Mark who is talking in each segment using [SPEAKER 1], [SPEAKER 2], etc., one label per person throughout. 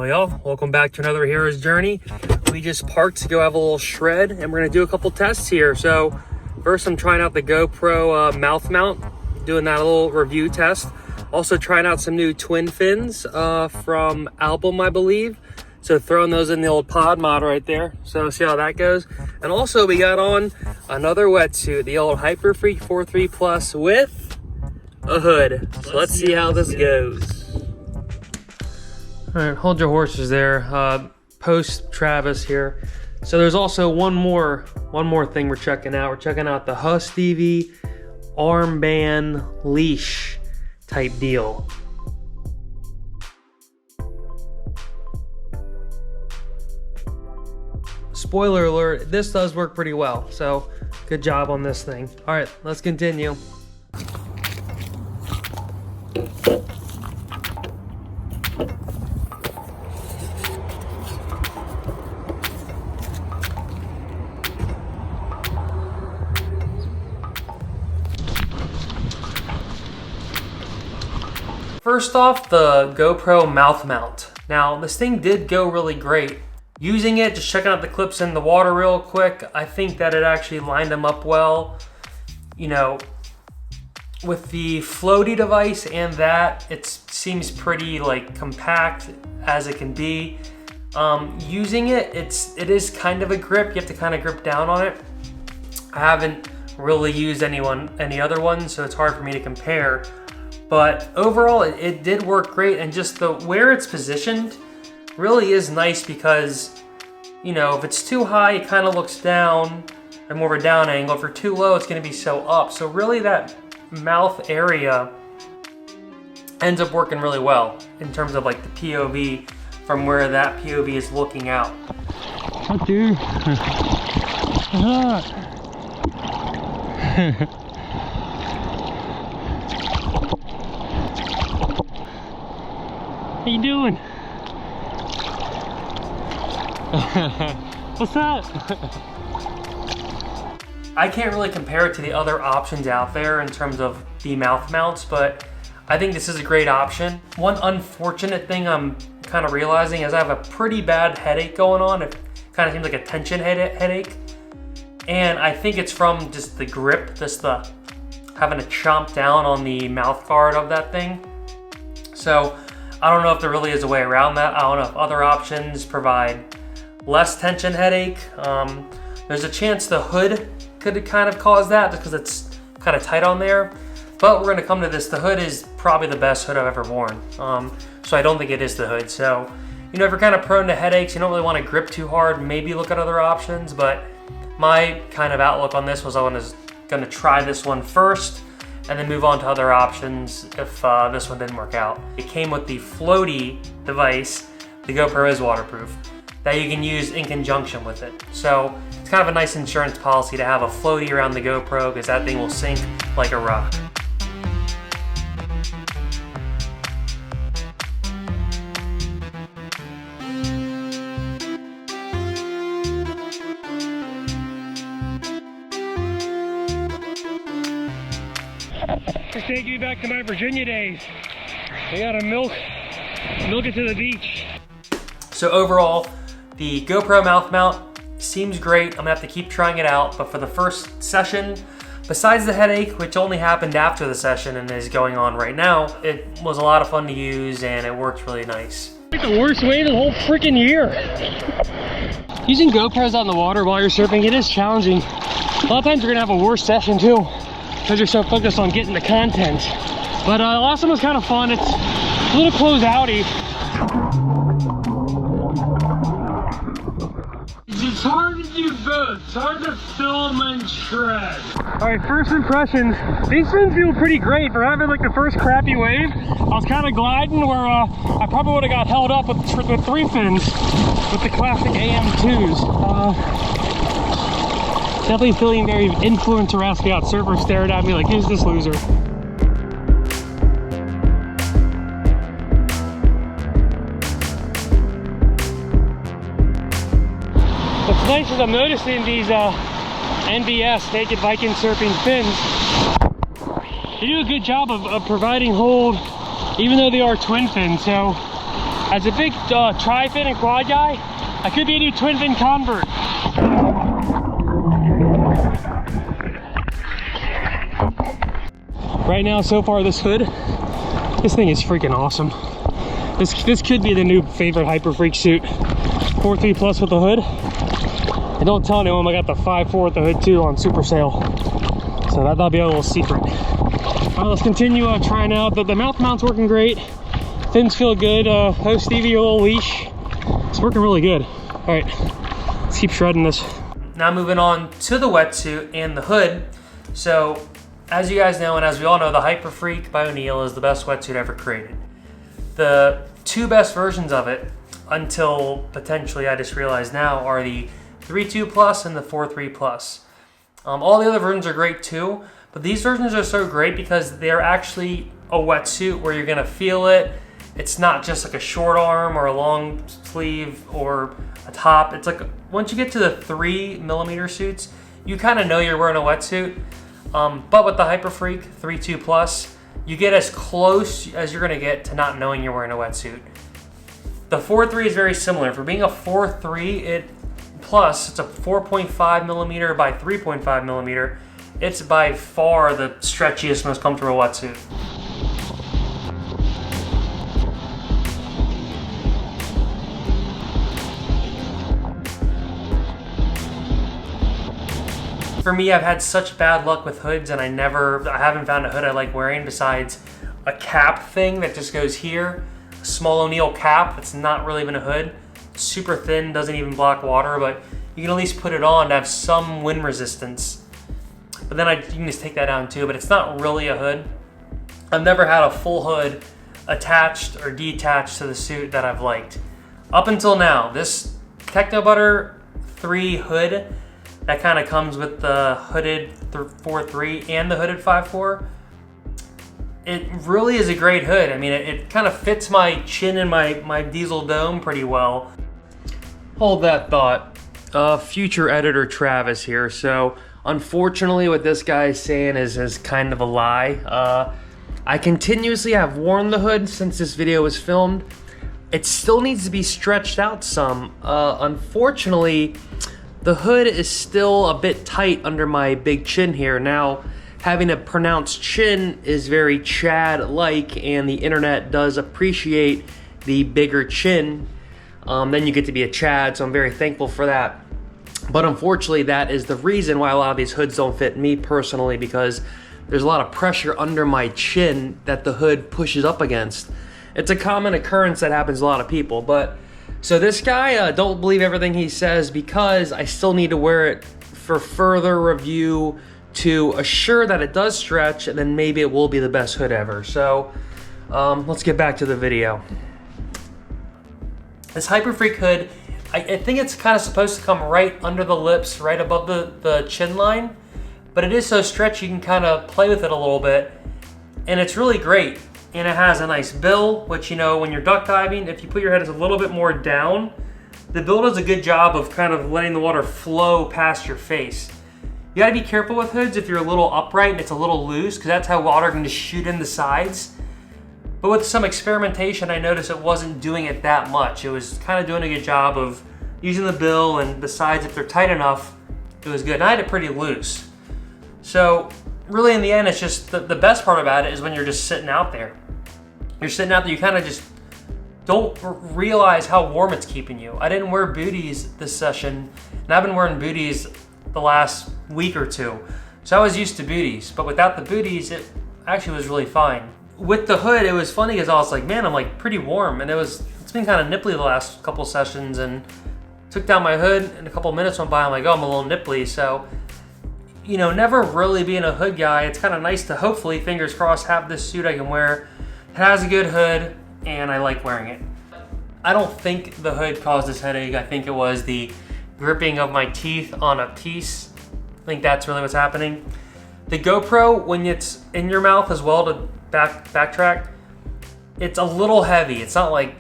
[SPEAKER 1] Well, y'all, welcome back to another hero's journey. We just parked to go have a little shred, and we're gonna do a couple tests here. So first, I'm trying out the GoPro mouth mount, doing that little review test. Also trying out some new twin fins from Album, I believe. So throwing those in the old pod mod right there. So see how that goes. And also we got on another wetsuit, the old Hyperfreak 4.3 Plus with a hood. So let's see how this goes. All right, hold your horses there. Post Travis here. So there's also one more thing we're checking out. We're checking out the hostevie armband leash type deal. Spoiler alert, this does work pretty well. So good job on this thing. All right, let's continue. First off, the GoPro mouth mount. Now, this thing did go really great. Using it, just checking out the clips in the water real quick, I think that it actually lined them up well. You know, with the Floaty device and that, it seems pretty like compact as it can be. Using it, it is kind of a grip. You have to kind of grip down on it. I haven't really used any other one, so it's hard for me to compare. But overall, it did work great, and just where it's positioned really is nice because, you know, if it's too high, it kind of looks down and more of a down angle. If you're too low, it's going to be so up. So really that mouth area ends up working really well in terms of like the POV from where that POV is looking out.
[SPEAKER 2] Oh, dude. How you doing? What's that?
[SPEAKER 1] I can't really compare it to the other options out there in terms of the mouth mounts, but I think this is a great option. One unfortunate thing I'm kind of realizing is I have a pretty bad headache going on. It kind of seems like a tension headache. And I think it's from just the grip, just the having to chomp down on the mouth guard of that thing. So I don't know if there really is a way around that. I don't know if other options provide less tension headache. There's a chance the hood could kind of cause that just because it's kind of tight on there. But we're gonna come to this. The hood is probably the best hood I've ever worn. So I don't think it is the hood. So, you know, if you're kind of prone to headaches, you don't really want to grip too hard, maybe look at other options. But my kind of outlook on this was I was gonna try this one first and then move on to other options if this one didn't work out. It came with the Floaty device. The GoPro is waterproof, that you can use in conjunction with it. So it's kind of a nice insurance policy to have a Floaty around the GoPro because that thing will sink like a rock.
[SPEAKER 2] It's taking me back to my Virginia days. I gotta milk it to the beach.
[SPEAKER 1] So overall, the GoPro mouth mount seems great. I'm gonna have to keep trying it out, but for the first session, besides the headache, which only happened after the session and is going on right now, it was a lot of fun to use and it worked really nice.
[SPEAKER 2] It's the worst wave of the whole freaking year. Using GoPros on the water while you're surfing, it is challenging. A lot of times you're gonna have a worse session too, because you're so focused on getting the content. But the last one was kind of fun. It's a little close-outy. It's hard to do both. It's hard to film and shred. All right, first impressions. These fins feel pretty great for having like the first crappy wave. I was kind of gliding where I probably would have got held up with 3 fins with the classic AM2s. Definitely feeling very influencer-esque out. Surfers stared at me like, who's this loser? What's nice is I'm noticing these NVS Naked Viking Surfing fins. They do a good job of providing hold, even though they are twin fins. So As a big tri-fin and quad guy, I could be a new twin fin convert. Right now, so far, this hood, this thing is freaking awesome. This could be the new favorite Hyperfreak suit. 4.3 plus with the hood. And don't tell anyone I got the 5.4 with the hood too on super sale. So that'll be a little secret. Let's continue trying out. The mouth mount's working great. Fins feel good. Hostevie, a little leash. It's working really good. All right, let's keep shredding this.
[SPEAKER 1] Now moving on to the wetsuit and the hood. So as you guys know, and as we all know, the Hyperfreak by O'Neill is the best wetsuit ever created. The two best versions of it, until potentially I just realized now, are the 3.2 Plus and the 4.3 Plus. All the other versions are great too, but these versions are so great because they're actually a wetsuit where you're gonna feel it. It's not just like a short arm or a long sleeve or a top. It's like, once you get to the 3mm suits, you kind of know you're wearing a wetsuit. But with the Hyperfreak 3.2 Plus, you get as close as you're gonna get to not knowing you're wearing a wetsuit. The 4.3 is very similar. For being a 4.3 Plus, it's a 4.5mm by 3.5mm. It's by far the stretchiest, most comfortable wetsuit. For me, I've had such bad luck with hoods, and I haven't found a hood I like wearing besides a cap thing that just goes here. A small O'Neill cap that's not really even a hood. Super thin, doesn't even block water, but you can at least put it on to have some wind resistance. But then you can just take that down too, but it's not really a hood. I've never had a full hood attached or detached to the suit that I've liked. Up until now, this Technobutter 3 hood that kind of comes with the hooded 4.3 and the hooded 5.4. It really is a great hood. I mean, it kind of fits my chin and my diesel dome pretty well. Hold that thought. Future editor Travis here. So unfortunately what this guy is saying is kind of a lie. I continuously have worn the hood since this video was filmed. It still needs to be stretched out some. Unfortunately, the hood is still a bit tight under my big chin here. Now, having a pronounced chin is very Chad-like, and the internet does appreciate the bigger chin. Then you get to be a Chad, so I'm very thankful for that. But unfortunately, that is the reason why a lot of these hoods don't fit me personally, because there's a lot of pressure under my chin that the hood pushes up against. It's a common occurrence that happens to a lot of people, but so this guy, don't believe everything he says, because I still need to wear it for further review to assure that it does stretch, and then maybe it will be the best hood ever. So let's get back to the video. This Hyperfreak hood, I think it's kind of supposed to come right under the lips, right above the chin line, but it is so stretchy you can kind of play with it a little bit, and it's really great. And it has a nice bill, which, you know, when you're duck diving, if you put your head a little bit more down, the bill does a good job of kind of letting the water flow past your face. You gotta be careful with hoods if you're a little upright and it's a little loose, because that's how water can just shoot in the sides. But with some experimentation, I noticed it wasn't doing it that much. It was kind of doing a good job of using the bill, and the sides, if they're tight enough, it was good. And I had it pretty loose. So really in the end, it's just the best part about it is when you're just sitting out there. You're sitting out there, you kind of just don't realize how warm it's keeping you. I didn't wear booties this session, and I've been wearing booties the last week or two. So I was used to booties, but without the booties, it actually was really fine. With the hood, it was funny because I was like, man, I'm like pretty warm, and it's been kind of nipply the last couple sessions, and took down my hood, and a couple minutes went by, I'm like, oh, I'm a little nipply. So, you know, never really being a hood guy, it's kind of nice to hopefully, fingers crossed, have this suit I can wear. It has a good hood, and I like wearing it. I don't think the hood caused this headache. I think it was the gripping of my teeth on a piece. I think that's really what's happening. The GoPro, when it's in your mouth as well to backtrack, it's a little heavy. It's not like,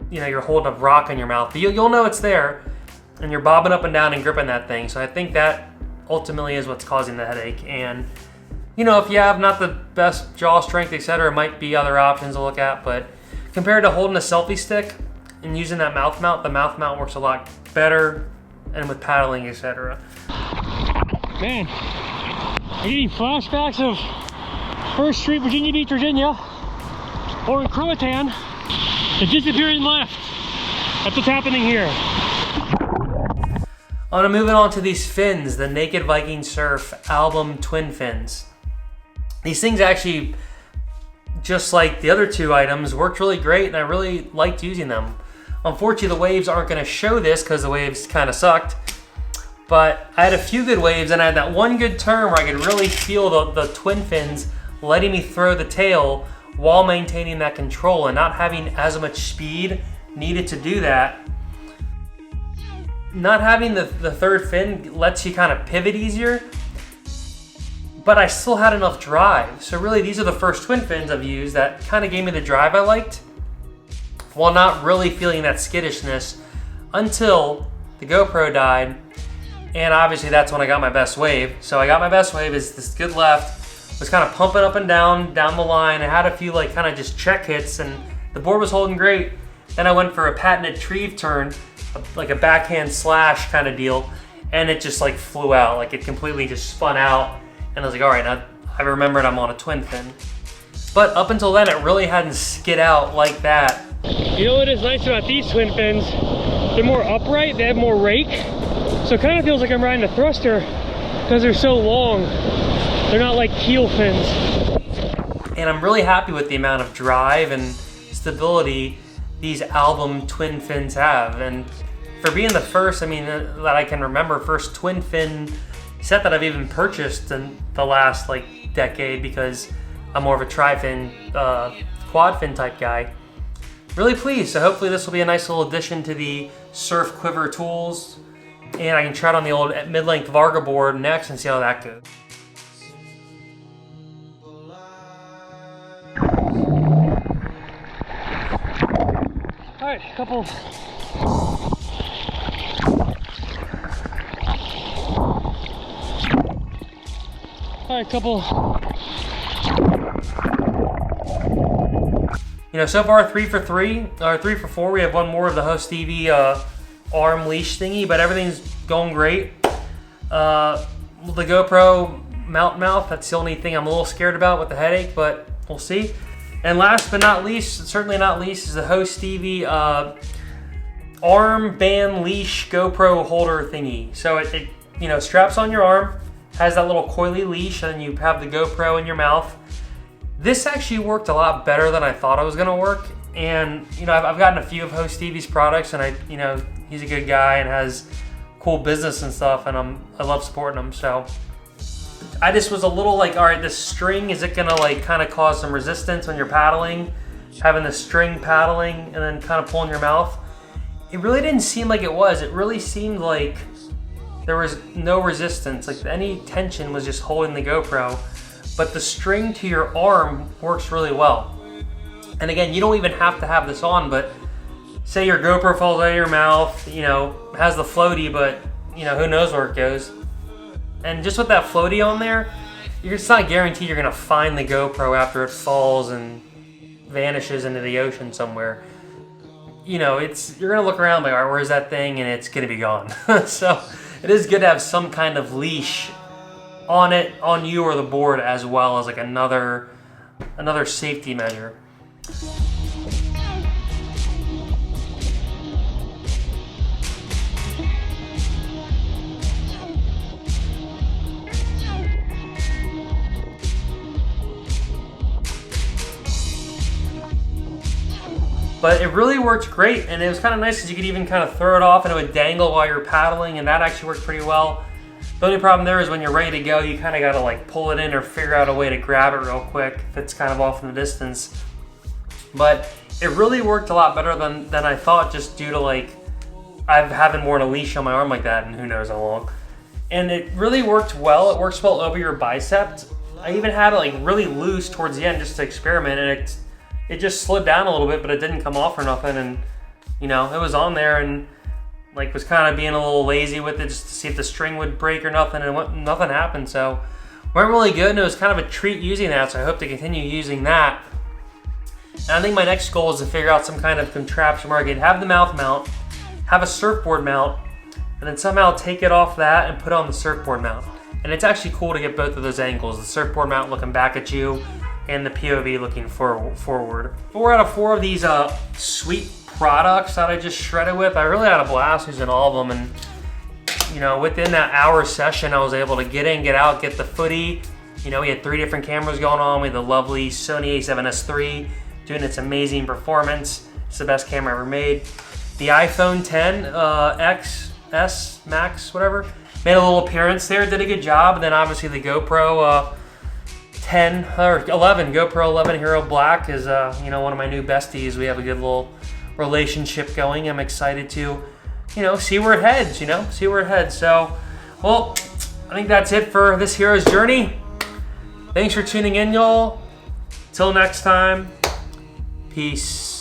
[SPEAKER 1] you know, you're holding a rock in your mouth. But you'll know it's there, and you're bobbing up and down and gripping that thing. So I think that ultimately is what's causing the headache. And you know, if you have not the best jaw strength, etc., it might be other options to look at, but Compared to holding a selfie stick and using that mouth mount, the mouth mount works a lot better, and with paddling, etc.
[SPEAKER 2] Man, I'm getting flashbacks of First Street, Virginia Beach, Virginia, or in Croatan, the disappearing left. That's what's happening here.
[SPEAKER 1] Moving on to these fins, the Naked Viking Surf Album Twin Fins. These things actually, just like the other two items, worked really great, and I really liked using them. Unfortunately, the waves aren't going to show this because the waves kind of sucked, but I had a few good waves, and I had that one good turn where I could really feel the twin fins letting me throw the tail while maintaining that control and not having as much speed needed to do that. Not having the third fin lets you kind of pivot easier, but I still had enough drive. So really, these are the first twin fins I've used that kind of gave me the drive I liked, while not really feeling that skittishness until the GoPro died. And obviously that's when I got my best wave. So I got my best wave is this good left, was kind of pumping up and down the line. I had a few like kind of just check hits, and the board was holding great. Then I went for a patented Treve turn, like a backhand slash kind of deal, and it just like flew out. Like it completely just spun out, and I was like, all right, now I remembered I'm on a twin fin. But up until then, it really hadn't skid out like that.
[SPEAKER 2] You know what is nice about these twin fins? They're more upright, they have more rake, so it kind of feels like I'm riding a thruster because they're so long. They're not like keel fins.
[SPEAKER 1] And I'm really happy with the amount of drive and stability these Album twin fins have. And for being the first, I mean, that I can remember, first twin fin set that I've even purchased in the last like decade, because I'm more of a tri-fin, quad fin type guy. Really pleased. So hopefully this will be a nice little addition to the Surf Quiver tools, and I can try it on the old mid-length Varga board next and see how that goes.
[SPEAKER 2] All right, couple. All right, couple.
[SPEAKER 1] You know, so far 3 for 3, or 3 for 4. We have one more of the hostevie arm leash thingy, but everything's going great. The GoPro mouth, that's the only thing I'm a little scared about with the headache, but we'll see. And last but not least, certainly not least, is the hostevie arm band leash GoPro holder thingy. So it you know, straps on your arm, has that little coily leash, and you have the GoPro in your mouth. This actually worked a lot better than I thought it was gonna work. And you know, I've gotten a few of hostevie's products, and you know, he's a good guy and has cool business and stuff, and I love supporting him. So I just was a little like, all right, this string, is it gonna like kind of cause some resistance when you're paddling, having the string paddling and then kind of pulling your mouth? It really didn't seem like it was. It really seemed like there was no resistance. Like any tension was just holding the GoPro, but the string to your arm works really well. And again, you don't even have to have this on, but say your GoPro falls out of your mouth, you know, has the floaty, but you know, who knows where it goes. And just with that floaty on there, it's not guaranteed you're gonna find the GoPro after it falls and vanishes into the ocean somewhere. You know, you're gonna look around like, all right, where's that thing? And it's gonna be gone. So it is good to have some kind of leash on it, on you or the board, as well as like another safety measure. But it really worked great, and it was kind of nice because you could even kind of throw it off and it would dangle while you're paddling, and that actually worked pretty well. The only problem there is when you're ready to go, you kind of got to like pull it in or figure out a way to grab it real quick if it's kind of off in the distance. But it really worked a lot better than I thought, just due to like, I haven't worn a leash on my arm like that in who knows how long. And it really worked well. It works well over your bicep. I even had it like really loose towards the end just to experiment, and it just slid down a little bit, but it didn't come off or nothing. And you know, it was on there, and like was kind of being a little lazy with it just to see if the string would break or nothing, and nothing happened. So went really good, and it was kind of a treat using that, so I hope to continue using that. And I think my next goal is to figure out some kind of contraption where I could have the mouth mount, have a surfboard mount, and then somehow take it off that and put on the surfboard mount. And it's actually cool to get both of those angles, the surfboard mount looking back at you and the POV looking forward. 4 out of 4 of these sweet products that I just shredded with. I really had a blast using all of them, and you know, within that hour session, I was able to get in, get out, get the footy. You know, we had 3 different cameras going on. We had the lovely Sony a7S III doing its amazing performance. It's the best camera ever made. The iPhone 10 S Max, whatever, made a little appearance there, did a good job. And then obviously the GoPro 10 or 11, GoPro 11 Hero Black is you know, one of my new besties. We have a good little relationship going. I'm excited to, you know, see where it heads, you know, see where it heads. So, well, I think that's it for this hero's journey. Thanks for tuning in, y'all. Till next time, peace.